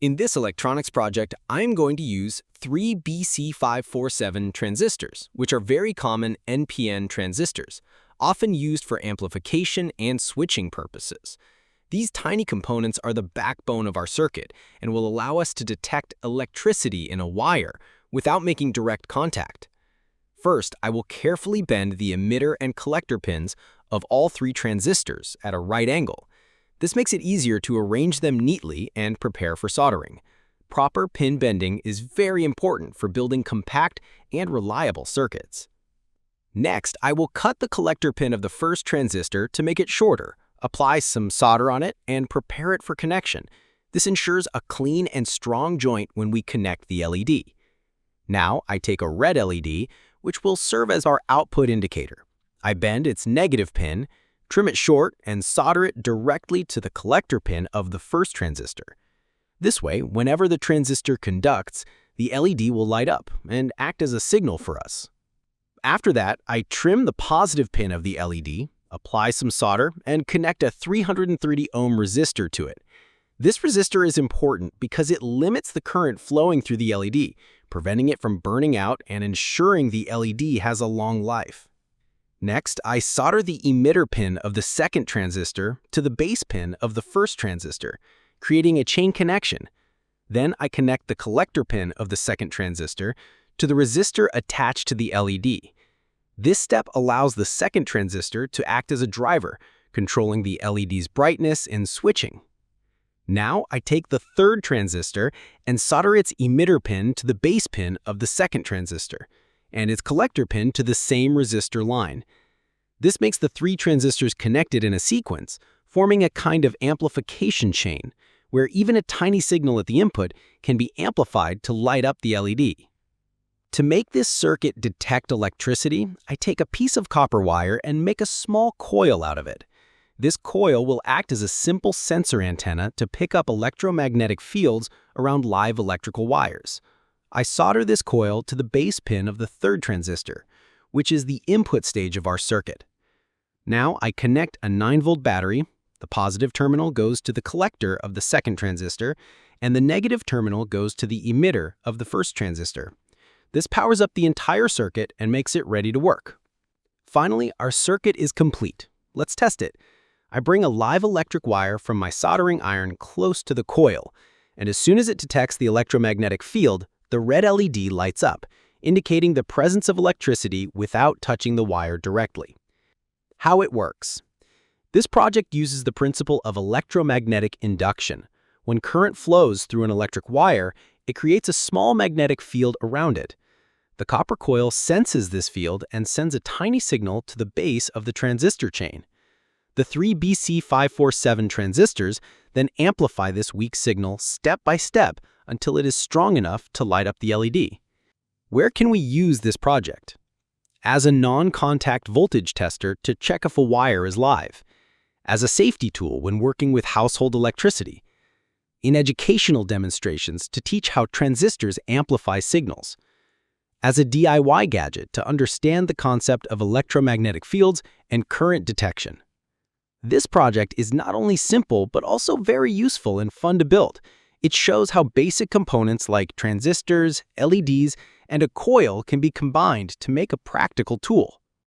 In this electronics project, I'm going to use three BC547 transistors, which are very common NPN transistors, often used for amplification and switching purposes. These tiny components are the backbone of our circuit and will allow us to detect electricity in a wire without making direct contact. First, I will carefully bend the emitter and collector pins of all three transistors at a right angle. This makes it easier to arrange them neatly and prepare for soldering. Proper pin bending is very important for building compact and reliable circuits. Next, I will cut the collector pin of the first transistor to make it shorter, apply some solder on it, and prepare it for connection. This ensures a clean and strong joint when we connect the LED. Now, I take a red LED, which will serve as our output indicator. I bend its negative pin, trim it short, and solder it directly to the collector pin of the first transistor. This way, whenever the transistor conducts, the LED will light up and act as a signal for us. After that, I trim the positive pin of the LED, apply some solder, and connect a 330 ohm resistor to it. This resistor is important because it limits the current flowing through the LED, preventing it from burning out and ensuring the LED has a long life. Next, I solder the emitter pin of the second transistor to the base pin of the first transistor, creating a chain connection. Then I connect the collector pin of the second transistor to the resistor attached to the LED. This step allows the second transistor to act as a driver, controlling the LED's brightness and switching. Now I take the third transistor and solder its emitter pin to the base pin of the second transistor, and its collector pin to the same resistor line. This makes the three transistors connected in a sequence, forming a kind of amplification chain, where even a tiny signal at the input can be amplified to light up the LED. To make this circuit detect electricity, I take a piece of copper wire and make a small coil out of it. This coil will act as a simple sensor antenna to pick up electromagnetic fields around live electrical wires. I solder this coil to the base pin of the third transistor, which is the input stage of our circuit. Now I connect a 9-volt battery. The positive terminal goes to the collector of the second transistor, and the negative terminal goes to the emitter of the first transistor. This powers up the entire circuit and makes it ready to work. Finally, our circuit is complete. Let's test it. I bring a live electric wire from my soldering iron close to the coil, and as soon as it detects the electromagnetic field, the red LED lights up, indicating the presence of electricity without touching the wire directly. How it works. This project uses the principle of electromagnetic induction. When current flows through an electric wire, it creates a small magnetic field around it. The copper coil senses this field and sends a tiny signal to the base of the transistor chain. The three BC547 transistors then amplify this weak signal step by step until it is strong enough to light up the LED. Where can we use this project? As a non-contact voltage tester to check if a wire is live. As a safety tool when working with household electricity. In educational demonstrations to teach how transistors amplify signals. As a DIY gadget to understand the concept of electromagnetic fields and current detection. This project is not only simple but also very useful and fun to build. It shows how basic components like transistors, LEDs, and a coil can be combined to make a practical tool.